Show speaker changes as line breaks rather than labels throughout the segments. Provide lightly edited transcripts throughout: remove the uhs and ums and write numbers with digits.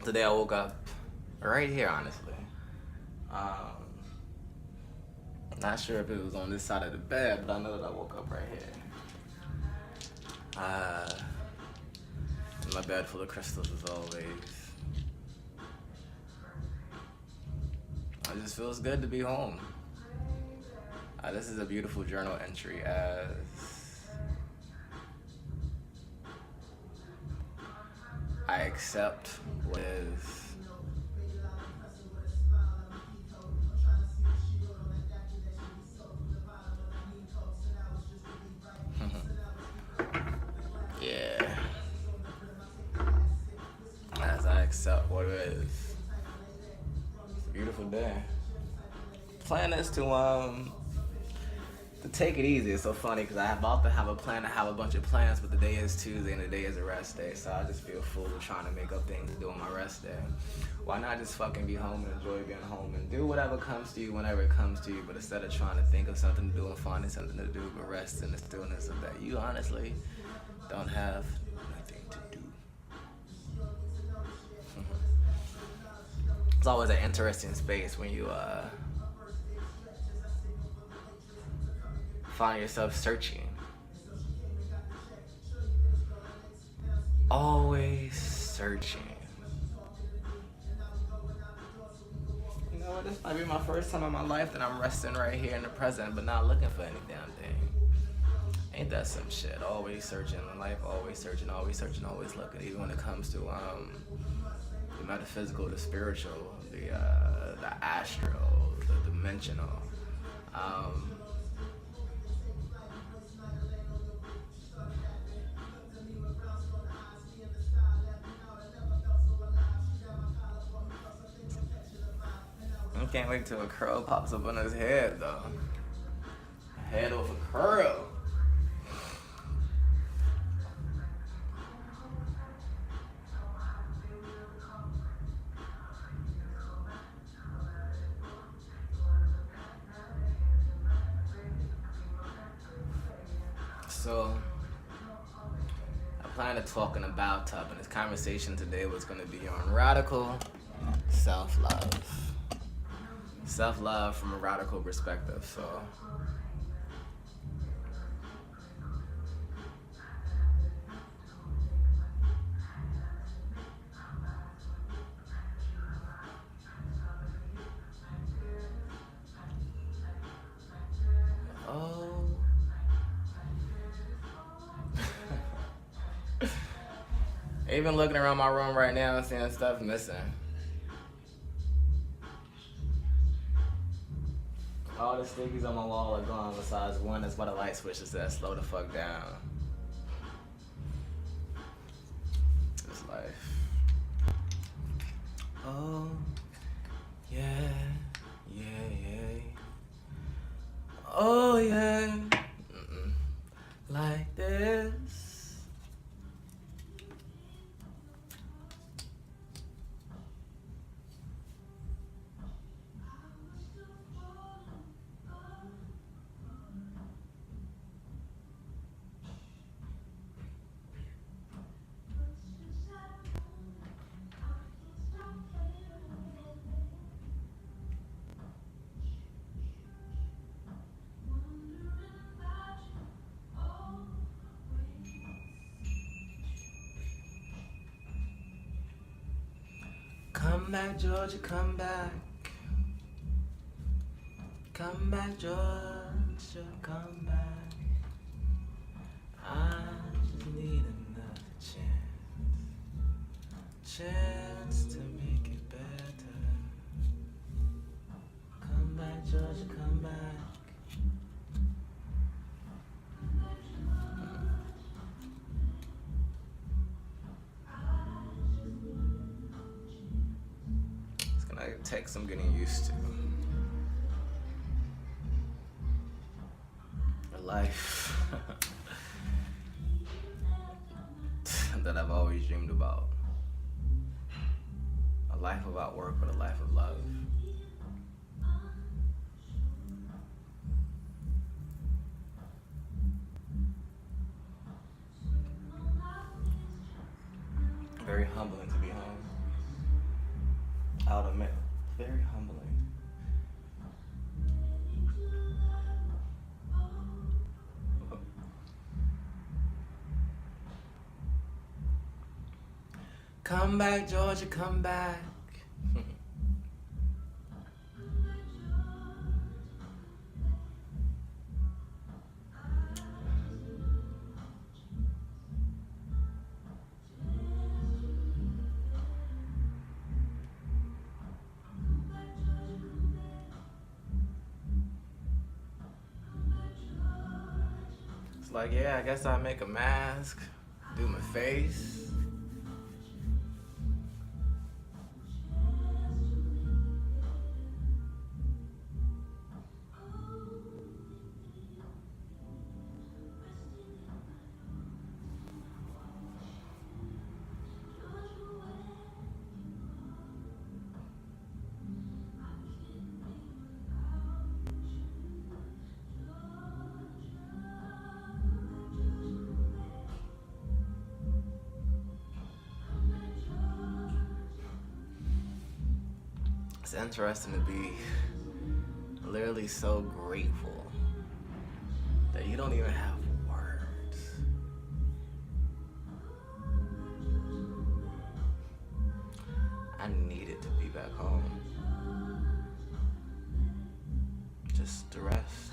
Today I woke up right here, honestly. Um, Not sure if it was on this side of the bed, but I know that I woke up right here. Uh, my bed full of crystals as always. It just feels good to be home. This is a beautiful journal entry as I accept what is. Yeah. As I accept what is. It's a beautiful day. Plan is to take it easy. It's so funny because I'm about to have a plan to have a bunch of plans, but the day is Tuesday and the day is a rest day, so I just feel full trying to make up things to do on my rest day. Why not just fucking be home and enjoy being home and do whatever comes to you whenever it comes to you, but instead of trying to think of something to do and finding something to do, but rest in the stillness of that you honestly don't have nothing to do. It's always an interesting space when you find yourself searching. Always searching. You know what? This might be my first time in my life that I'm resting right here in the present, but not looking for any damn thing. Ain't that some shit? Always searching in life, always searching, always searching, always looking. Even when it comes to the metaphysical, the spiritual, the astral, the dimensional. I can't wait till a curl pops up on his head, though. Head of a curl. So, I plan to talk in a bathtub, and this conversation today was going to be on radical self-love. Self-love from a radical perspective, so. Oh. Even looking around my room right now and seeing stuff missing. All the stickies on my wall are gone besides one that's by the light switch that says slow the fuck down. It's life. Oh, yeah, yeah, yeah. Oh, yeah. Like this. Come back, Georgia, come back. Come back, Georgia, come back. I just need another chance to make it better. Come back, Georgia, come back. It's gonna take some getting used to. A life that I've always dreamed about. A life without work, but a life of love. Very humbling to be home. out of it. Very humbling. Come back, Georgia, come back. It's like, yeah, I guess I'll make a mask, do my face. It's interesting to be literally so grateful that you don't even have words. I needed to be back home. Just to rest.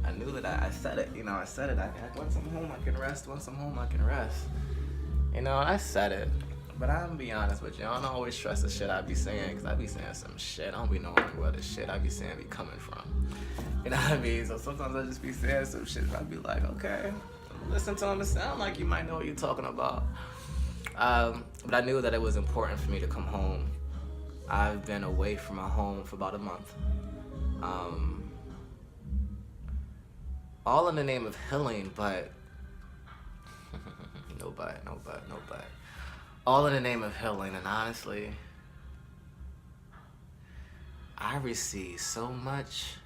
I knew that I said it, I said it. Once I'm home, I can rest. Once I'm home, I can rest. I said it. But I'm gonna be honest with you, I don't always trust the shit I be saying, because I be saying some shit. I don't be knowing where the shit I be saying be coming from. You know what I mean? So sometimes I just be saying some shit and I be like, okay, listen to them. It sound like you might know what you're talking about. But I knew that it was important for me to come home. I've been away from my home for about a month. All in the name of healing, but no but. All in the name of healing, and honestly, I received so much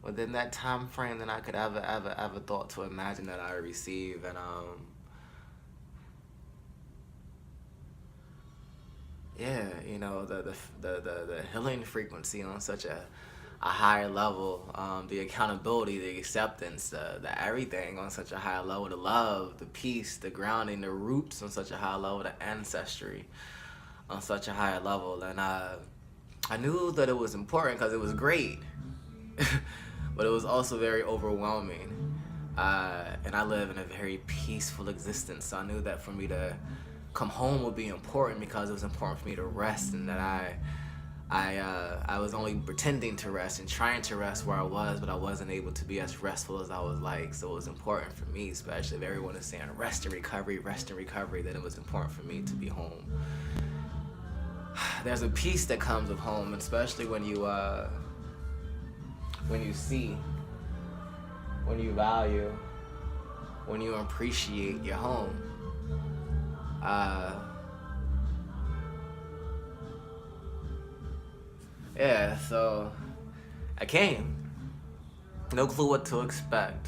within that time frame than I could ever thought to imagine that I would receive. And yeah, the healing frequency on such a higher level, the accountability, the acceptance, the everything on such a high level, the love, the peace, the grounding, the roots on such a high level, the ancestry on such a higher level. And I knew that it was important because it was great, but it was also very overwhelming. And I live in a very peaceful existence, so I knew that for me to come home would be important because it was important for me to rest, and that I was only pretending to rest and trying to rest where I was, but I wasn't able to be as restful as I was like. So it was important for me, especially if everyone is saying rest and recovery, then it was important for me to be home. There's a peace that comes with home, especially when you see, when you value, when you appreciate your home. Yeah, so I came. No clue what to expect.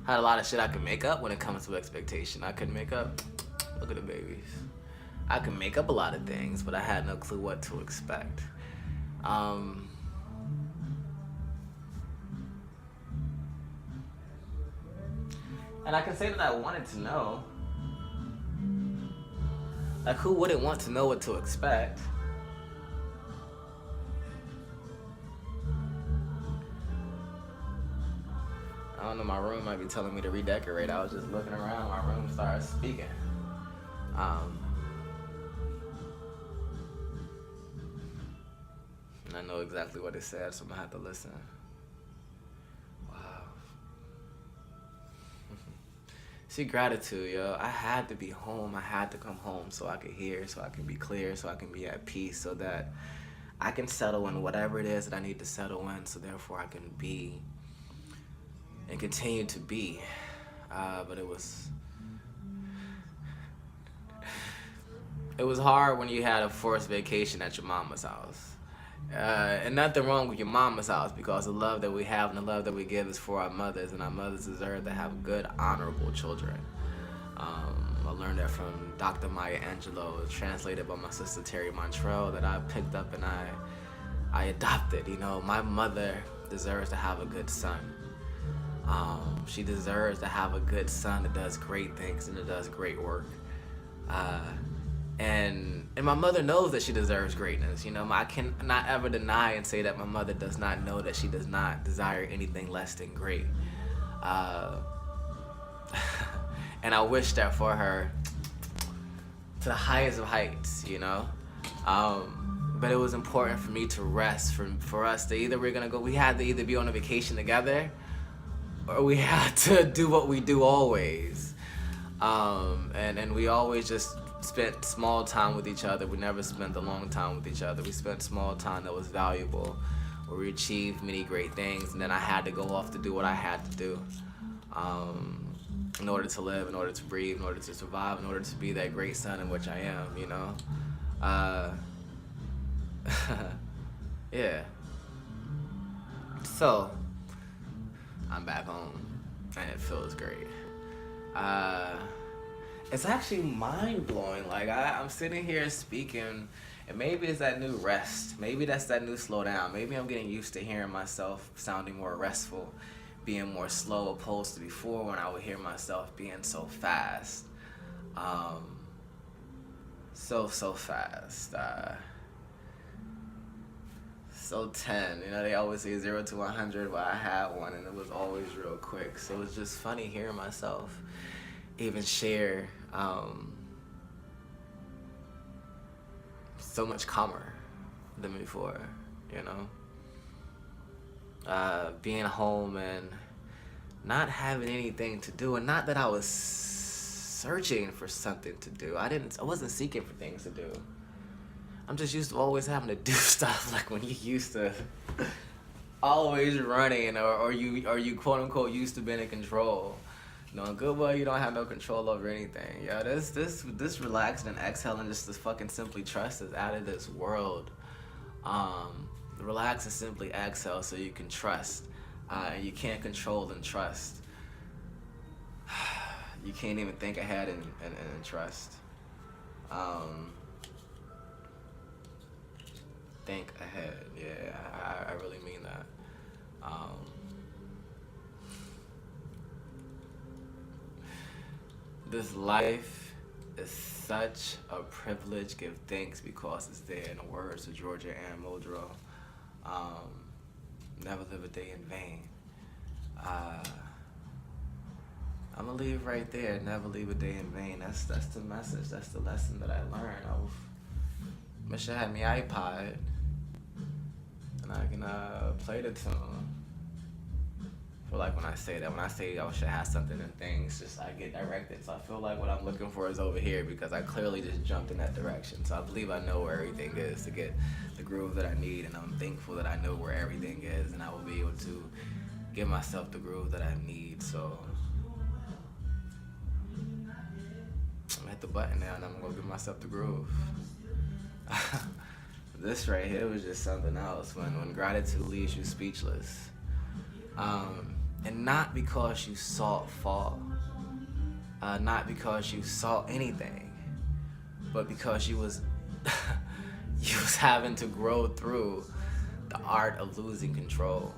Had a lot of shit I could make up when it comes to expectation. I couldn't make up. Look at the babies. I could make up a lot of things, but I had no clue what to expect. And I can say that I wanted to know. Like, who wouldn't want to know what to expect? I don't know, my room might be telling me to redecorate. I was just looking around, my room started speaking. And I know exactly what it said, so I'm gonna have to listen. Wow. See, gratitude, yo. I had to be home. I had to come home so I could hear, so I can be clear, so I can be at peace, so that I can settle in whatever it is that I need to settle in, so therefore I can be and continue to be. But it was hard when you had a forced vacation at your mama's house. And nothing wrong with your mama's house, because the love that we have and the love that we give is for our mothers, and our mothers deserve to have good, honorable children. I learned that from Dr. Maya Angelou, translated by my sister Terry Montrell, that I picked up and I adopted. You know, my mother deserves to have a good son. She deserves to have a good son that does great things and that does great work. And my mother knows that she deserves greatness. You know, I cannot ever deny and say that my mother does not know that she does not desire anything less than great. And I wish that for her to the highest of heights, you know. But it was important for me to rest, for us to we had to either be on a vacation together, or we had to do what we do always. And we always just spent small time with each other. We never spent a long time with each other. We spent small time that was valuable, where we achieved many great things, and then I had to go off to do what I had to do. In order to live, in order to breathe, in order to survive, in order to be that great son in which I am, you know? Yeah. So, I'm back home, and it feels great. It's actually mind-blowing. Like, I'm sitting here speaking, and maybe it's that new rest. Maybe that's that new slow down. Maybe I'm getting used to hearing myself sounding more restful, being more slow, opposed to before when I would hear myself being so fast. So fast. So 10. You know, they always say 0 to 100, but I had one and it was always real quick. So it's just funny hearing myself even share so much calmer than before, you know? Being home and not having anything to do, and not that I was searching for something to do. I wasn't seeking for things to do. I'm just used to always having to do stuff, like when you used to always running, or you quote unquote used to being in control. Knowing good well you don't have no control over anything. Yeah, this relaxing and exhaling, just this fucking simply trust is out of this world. Relax and simply exhale so you can trust. And you can't control and trust. You can't even think ahead and trust. Think ahead. Yeah, I really mean that. This life is such a privilege. Give thanks because it's there. In the words of Georgia Ann Muldrow. Never live a day in vain. I'm gonna leave right there. Never leave a day in vain. That's the message. That's the lesson that I learned. I wish I had my iPod and I can play the tune. I feel like when I say I wish I had something and things, just I get directed. So I feel like what I'm looking for is over here because I clearly just jumped in that direction. So I believe I know where everything is to get the groove that I need, and I'm thankful that I know where everything is, and I will be able to give myself the groove that I need. So I'm at the button now, and I'm gonna give myself the groove. This right here was just something else. When gratitude leaves you speechless. And not because you saw it fall, not because you saw anything, but because you was having to grow through the art of losing control.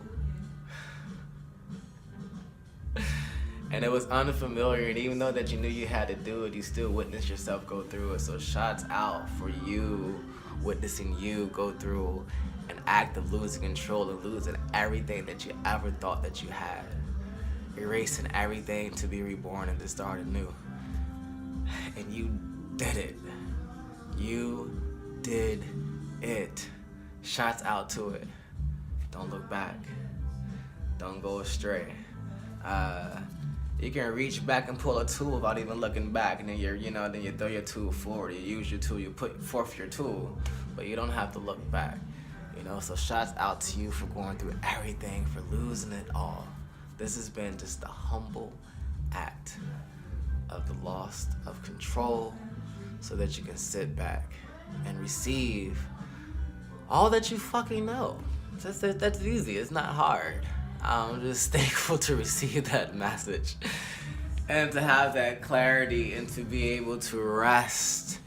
And it was unfamiliar, and even though that you knew you had to do it, you still witnessed yourself go through it. So shots out for you, witnessing you go through an act of losing control and losing everything that you ever thought that you had. Erasing everything to be reborn and to start anew. And you did it. You did it. Shots out to it. Don't look back. Don't go astray. You can reach back and pull a tool without even looking back, and then then you throw your tool forward. You use your tool, you put forth your tool, but you don't have to look back. So shots out to you for going through everything, for losing it all. This has been just a humble act of the loss of control, so that you can sit back and receive all that you fucking know. That's easy. It's not hard. I'm just thankful to receive that message And to have that clarity and to be able to rest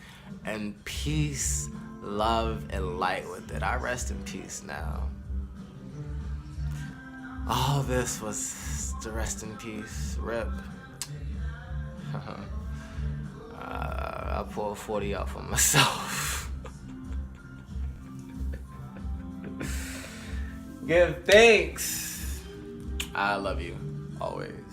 in peace, love, and light with it. I rest in peace now. All this was to rest in peace. Rip. I pulled 40 out for myself. Give thanks. I love you always.